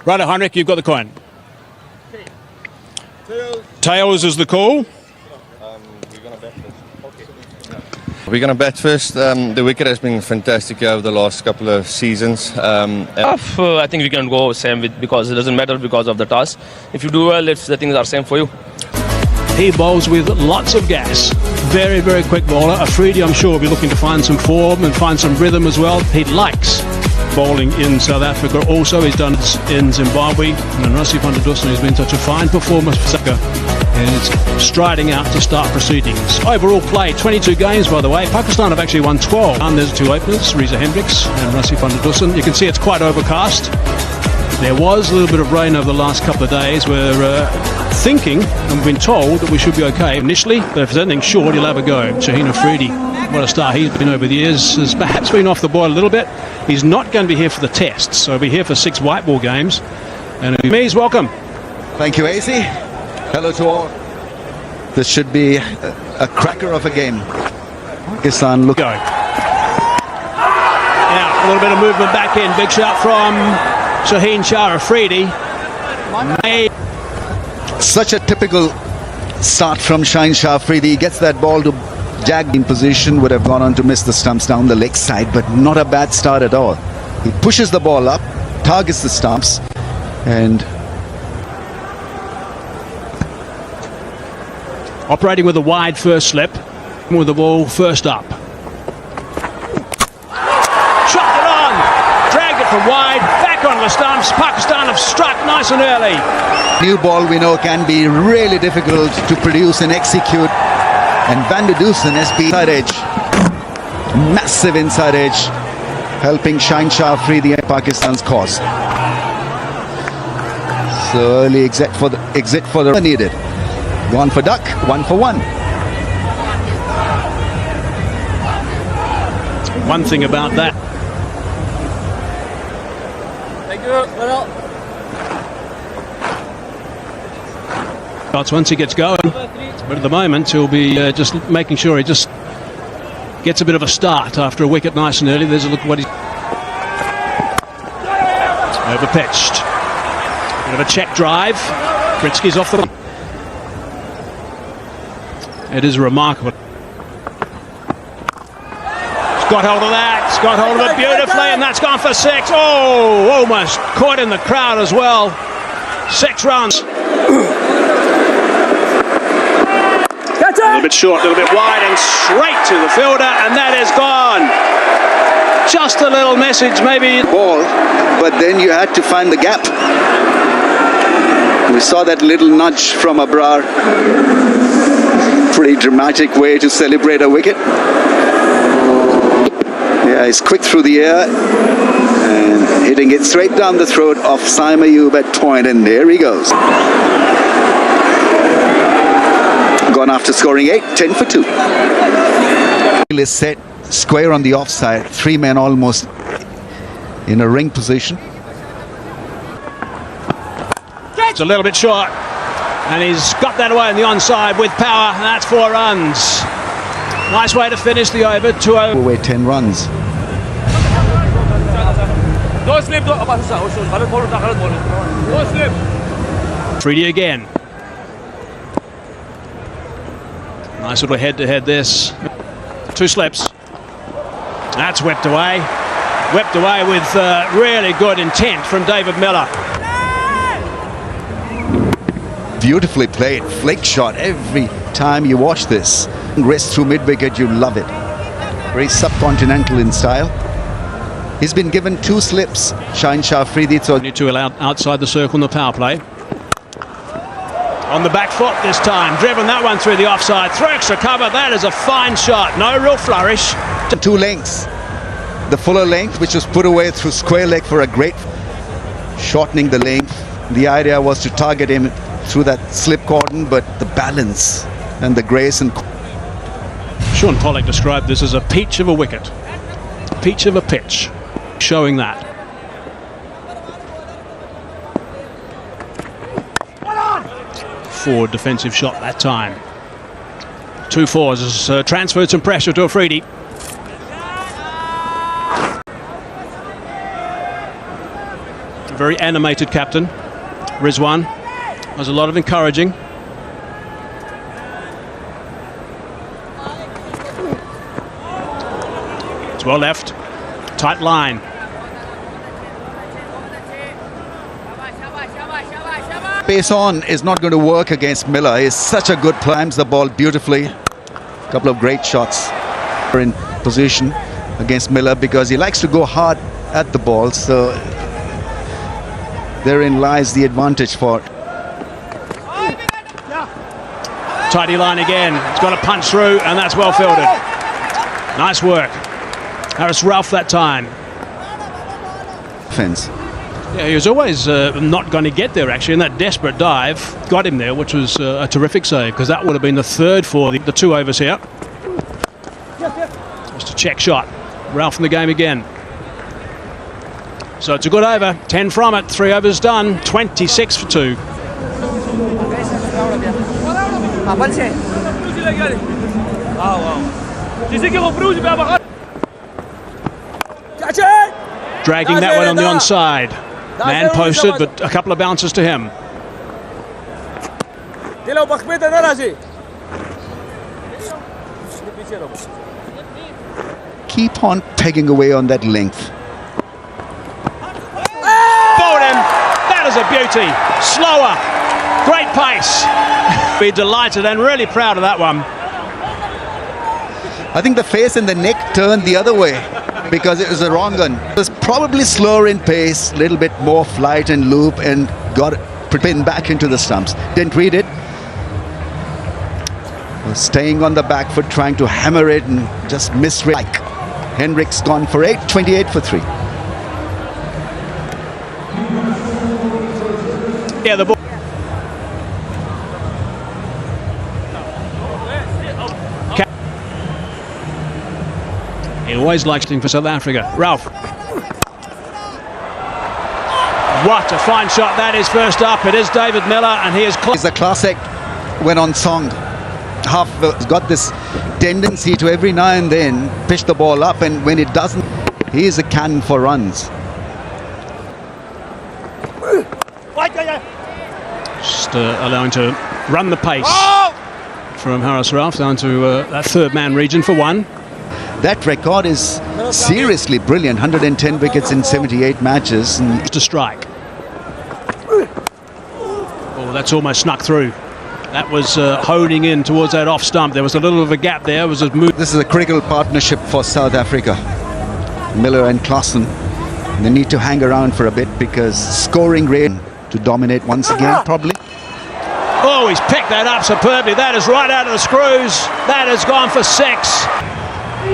Right, Heinrich, you've got the coin. Tails is the call. We're going to bat first. The wicket has been fantastic over the last couple of seasons. I think we can go same because it doesn't matter because of the toss. If you do well, if the things are same for you. He bowls with lots of gas. Very, very quick bowler. Afridi, I'm sure, will be looking to find some form and find some rhythm as well. He likes bowling in South Africa. Also, he's done it in Zimbabwe. And Rassie van der Dussen has been such a fine performer for South Africa. And it's striding out to start proceedings. Overall play, 22 games, by the way. Pakistan have actually won 12. And there's two openers, Reza Hendricks and Rassie van der Dussen. You can see it's quite overcast. There was a little bit of rain over the last couple of days. We're thinking and we've been told that we should be okay initially, but if there's anything short, he'll have a go. Shaheen Afridi, what a star he's been over the years, has perhaps been off the boil a little bit. He's not going to be here for the tests, so he'll be here for 6 white ball games. And Mies, welcome. Thank you, AC. Hello to all. This should be a cracker of a game. Pakistan look. Go. Now, a little bit of movement back in. Big shot from Shaheen Shah Afridi. Such a typical start from Shaheen Shah Afridi. He gets that ball to jag in position, would have gone on to miss the stumps down the leg side, but not a bad start at all. He pushes the ball up, targets the stumps, and operating with a wide first slip, with the ball first up. Shot it on, dragged it from wide, back on the stumps. Pakistan have struck nice and early. New ball we know can be really difficult to produce and execute. And Van der Dussen has been inside edge. Massive inside edge. Helping Shaheen Shah Afridi and Pakistan's cause. So early exit for the needed. One for duck, 1 for 1. One thing about that. Thank you. Well, Once he gets going, but at the moment he'll be just making sure he just gets a bit of a start after a wicket nice and early. There's a look at what he's overpitched. Bit of a check drive. Britsky's off the. It is remarkable. He's got hold of that. He's got hold of it beautifully, and that's gone for 6. Oh, almost caught in the crowd as well. 6 runs. A little bit short, a little bit wide, and straight to the fielder, and that is gone. Just a little message, maybe. Ball, but then you had to find the gap. We saw that little nudge from Abrar. Pretty dramatic way to celebrate a wicket. Yeah, he's quick through the air and hitting it straight down the throat of Saim Ayub at point, and there he goes. Gone after scoring 8, 10 for 2. Is set square on the offside, 3 men almost in a ring position. It's a little bit short, and he's got that away on the onside with power, and that's 4 runs. Nice way to finish the over, 2-0. Away 10 runs. no slip. No slip. Freddie again. Nice little head-to-head this. 2 slips. That's whipped away. Whipped away with really good intent from David Miller. Beautifully played, flick shot every time you watch this. Rest through mid-wicket, you love it. Very subcontinental in style. He's been given 2 slips, Shaheen Shah Afridi. So 2 allowed outside the circle in the power play. On the back foot this time, driven that one through the offside. Through extra cover, that is a fine shot. No real flourish. 2 lengths. The fuller length, which was put away through square leg for a great shortening the length. The idea was to target him through that slip cordon, but the balance and the grace and... Sean Pollock described this as a peach of a wicket. Peach of a pitch. Showing that. Forward defensive shot that time. 2 fours has transferred some pressure to Afridi. very animated captain, Rizwan. There's a lot of encouraging. It's well left. Tight line. Pace on is not going to work against Miller. He's such a good player. Climbs the ball beautifully. A couple of great shots. Are in position against Miller because he likes to go hard at the ball. So therein lies the advantage for. Tidy line again. It's got to punch through, and that's well fielded. Nice work. Harris Ralph that time. Fence. Yeah, he was always not going to get there, actually, and that desperate dive got him there, which was a terrific save, because that would have been the third for the 2 overs here. Just a check shot. Ralph in the game again. So it's a good over. 10 from it. 3 overs done. 26 for 2. Dragging that one on the onside. Man posted, but a couple of bounces to him. Keep on pegging away on that length. Bowled him. That is a beauty. Slower. Great pace. Be delighted and really proud of that one. I think the face and the neck turned the other way because it was a wrong gun. It was probably slower in pace, a little bit more flight and loop, and got it pinned back into the stumps. Didn't read it. Was staying on the back foot, trying to hammer it and just misread. Like Hendricks gone for 8, 28 for 3. Yeah, the ball. He always likes things for South Africa. Ralph. What a fine shot that is. First up, it is David Miller, and he is It's a classic when on song. Half has got this tendency to every now and then pitch the ball up, and when it doesn't, he is a cannon for runs. Just allowing to run the pace from Harris Ralph down to that third man region for 1. That record is seriously brilliant. 110 wickets in 78 matches. And to strike. Oh, that's almost snuck through. That was honing in towards that off stump. There was a little of a gap there. It was a move. This is a critical partnership for South Africa. Miller and Klaassen. They need to hang around for a bit because scoring rate to dominate once again, probably. Oh, he's picked that up superbly. That is right out of the screws. That has gone for 6.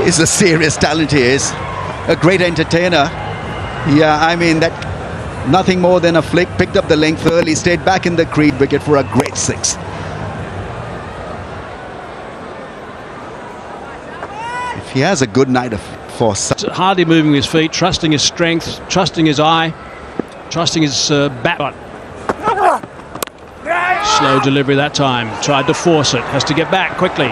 Is a serious talent. He is a great entertainer. Yeah, I mean that nothing more than a flick. Picked up the length early, stayed back in the creed wicket for a great 6. If he has a good night for hardly moving his feet, trusting his strength, trusting his eye, trusting his bat. Slow delivery that time. Tried to force it. Has to get back quickly.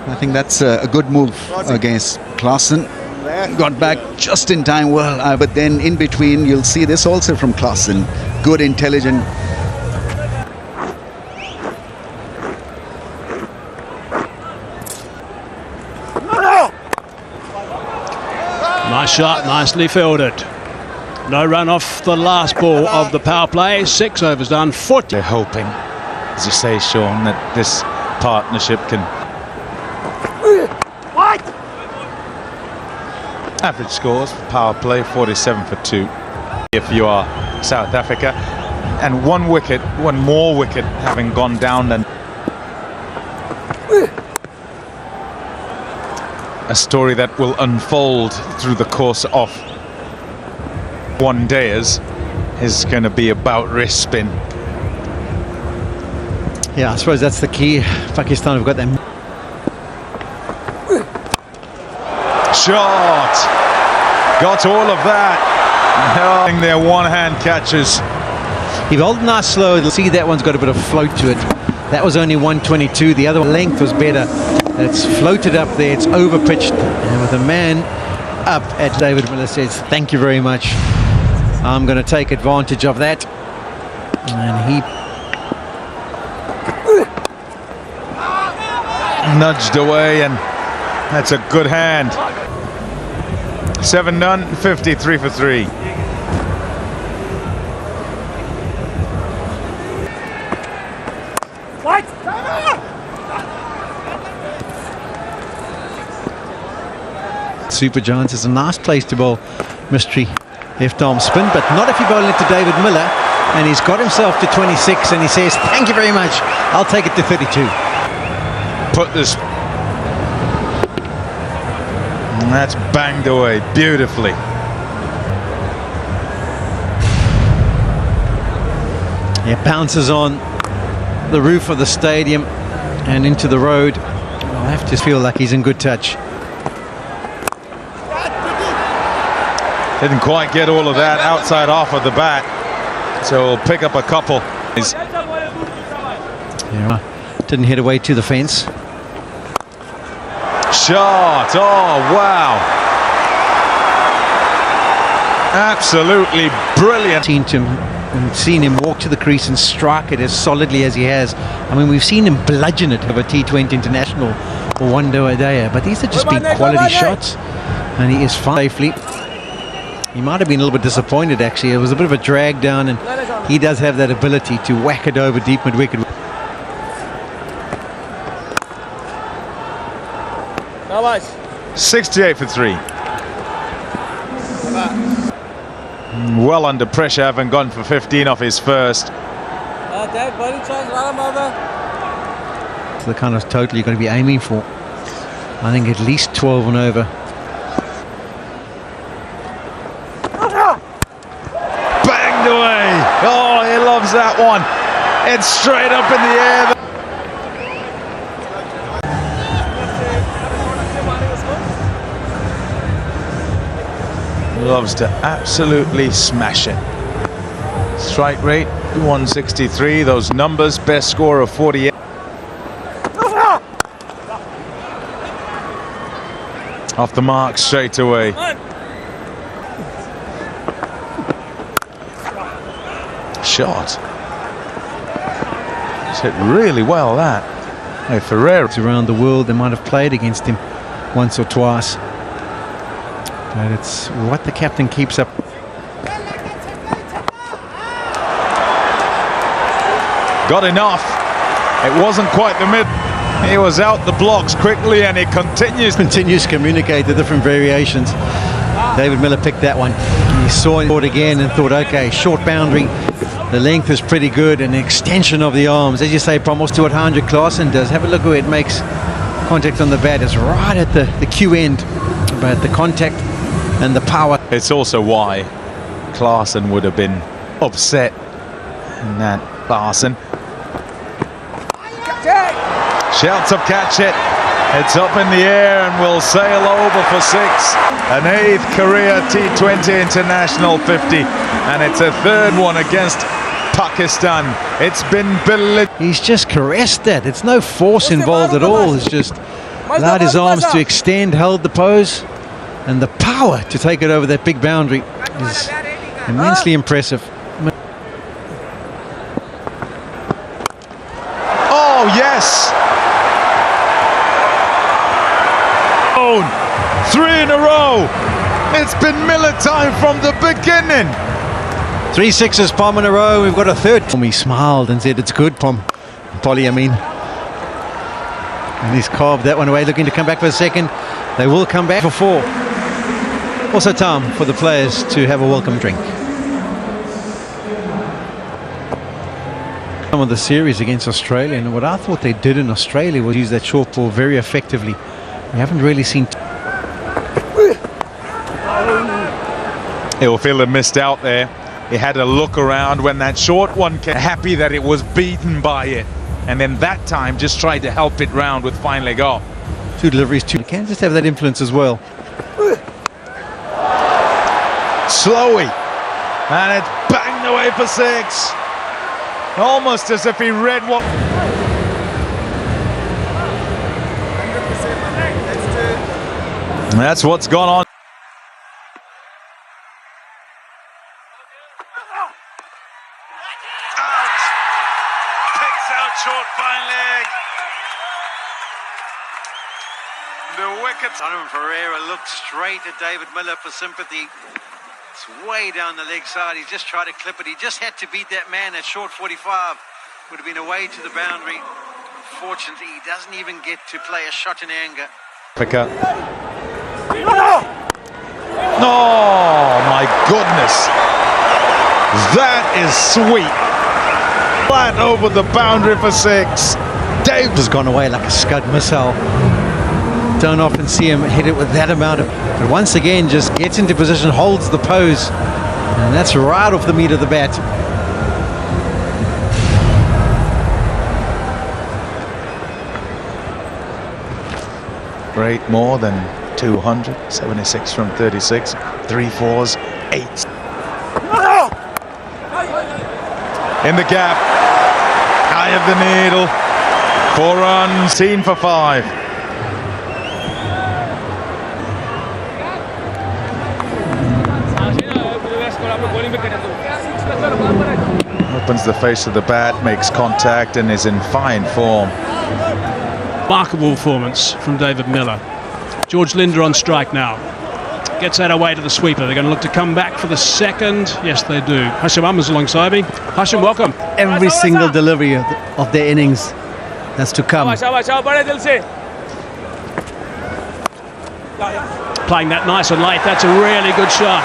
I think that's a good move against Klaassen. Got back just in time, well, but then in between you'll see this also from Klaassen. Good, intelligent. Nice shot, nicely fielded. No run off the last ball of the power play. 6 overs done, 40. They're hoping, as you say, Sean, that this partnership can... Average scores for power play 47 for 2 if you are South Africa, and one more wicket having gone down, than a story that will unfold through the course of one day is going to be about wrist spin. Yeah, I suppose that's the key. Pakistan have got them. Shot! Got all of that. Their one-hand catches. He bowled nice slow. You'll see that one's got a bit of float to it. That was only 122. The other length was better. It's floated up there. It's over pitched. And with a man up at David Miller says, thank you very much. I'm going to take advantage of that. And he nudged away, and that's a good hand. 7-none, 53 for 3. Super Giants is a nice place to bowl mystery left-arm spin, but not if you bowl it to David Miller. And he's got himself to 26, and he says, thank you very much. I'll take it to 32. Put this. And that's banged away beautifully. It bounces on the roof of the stadium and into the road. I'll have to feel like he's in good touch. Didn't quite get all of that outside off of the bat, so we'll pick up a couple. Yeah, didn't hit away to the fence. Shot, oh wow, absolutely brilliant. Seen him walk to the crease and strike it as solidly as he has. I mean, we've seen him bludgeon it over T20 International or one day, but these have just been quality shots, and he is fine safely. He might have been a little bit disappointed, actually. It was a bit of a drag down, and he does have that ability to whack it over deep mid-wicket. 68 for 3. Well under pressure, having gone for 15 off his first. It's the kind of total you're going to be aiming for. I think at least 12 and over. Banged away. Oh, he loves that one. It's straight up in the air. Loves to absolutely smash it. Strike rate 163. Those numbers, best score of 48. Off the mark straight away. Shot. It's hit really well, that. Hey, Ferreira. Around the world, they might have played against him once or twice. But it's what the captain keeps up. Got enough. It wasn't quite the mid. He was out the blocks quickly, and he continues to communicate the different variations. David Miller picked that one. He saw it again and thought, okay, short boundary. The length is pretty good, and the extension of the arms, as you say, almost to what Hendrik Klaasen does. Have a look where it makes contact on the bat. It's right at the cue end, but the contact and the power. It's also why Klaasen would have been upset in that. Klaasen shouts up, catch it. It's up in the air and will sail over for 6. An 8th career T20 International 50, and it's a 3rd one against Pakistan. It's been believed. He's just caressed that. It's no force involved at all. It's just allowed his arms to extend, held the pose, and the power to take it over that big boundary is immensely impressive. Oh, yes! 3 in a row. It's been Miller time from the beginning. 3 sixes, Pom, in a row. We've got a 3rd. He smiled and said, it's good, Polly, I mean. And he's carved that one away, looking to come back for a 2nd. They will come back for 4. Also time for the players to have a welcome drink. Some of the series against Australia, and what I thought they did in Australia was use that short ball very effectively. We haven't really seen. He'll feel he missed out there. He had a look around when that short one came. Happy that it was beaten by it, and then that time just tried to help it round with fine leg off. 2 deliveries, 2. You can just have that influence as well. Slowly, and it's banged away for 6. Almost as if he read what. That's what's gone on. Out. Picks out short fine leg. The wicket. Donovan Pereira looked straight at David Miller for sympathy. It's way down the leg side. He's just tried to clip it. He just had to beat that man at short 45. Would have been away to the boundary. Fortunately, he doesn't even get to play a shot in anger. Africa. Oh my goodness. That is sweet. Flat over the boundary for 6. Dave Has gone away like a Scud missile. Don't often see him hit it with that amount of... But once again, just gets into position, holds the pose. And that's right off the meat of the bat. Great, more than 200, 76 from 36, 3 fours, 8. In the gap, eye of the needle, 4 runs, 10 for 5. Opens the face of the bat, makes contact and is in fine form. Remarkable performance from David Miller. George Linder on strike now. Gets that away to the sweeper. They're going to look to come back for the second. Yes, they do. Hashim Ahmed's alongside me. Hashim, welcome. Every single delivery of their innings that's to come. Playing that nice and late. That's a really good shot.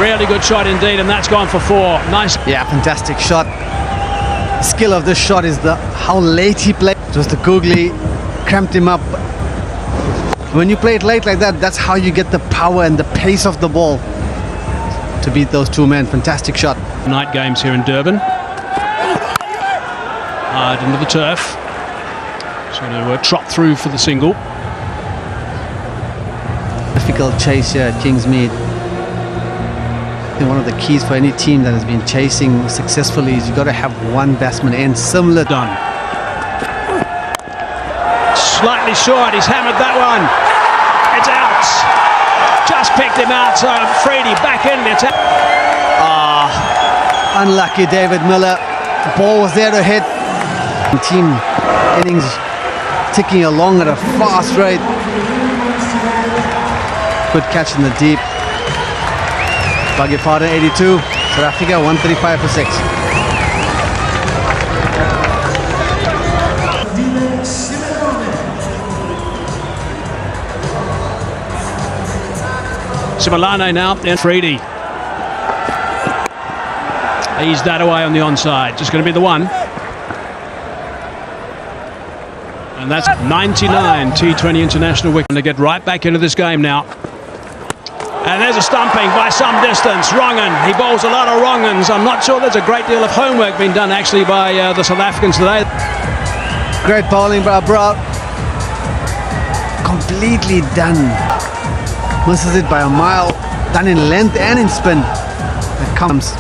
Really good shot indeed, and that's gone for 4. Nice. Yeah, fantastic shot. The skill of this shot is how late he played. It was the googly, cramped him up. When you play it late like that, that's how you get the power and the pace of the ball to beat those 2 men. Fantastic shot. Night games here in Durban. Hard into the turf. So to trot through for the single. Difficult chase here at Kingsmead. I think one of the keys for any team that has been chasing successfully is you've got to have one batsman end similar. Done. Slightly short. He's hammered that one. It's out. Just picked him out. So Freedy back in the attack. Unlucky David Miller. The ball was there to hit. Team innings ticking along at a fast rate. Good catch in the deep. Buggy Powder 82. South Africa 135 for 6. Simalane now, and Freedy. Ease that away on the onside. Just going to be the one. And that's 99 T20 International wicket. And to get right back into this game now. And there's a stumping by some distance. Wrongen. He bowls a lot of wrongens. I'm not sure there's a great deal of homework being done actually by the South Africans today. Great bowling by Brown. Completely done. Misses it by a mile. Done in length and in spin. It comes.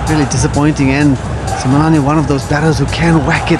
Really disappointing, and Simalane, one of those batters who can whack it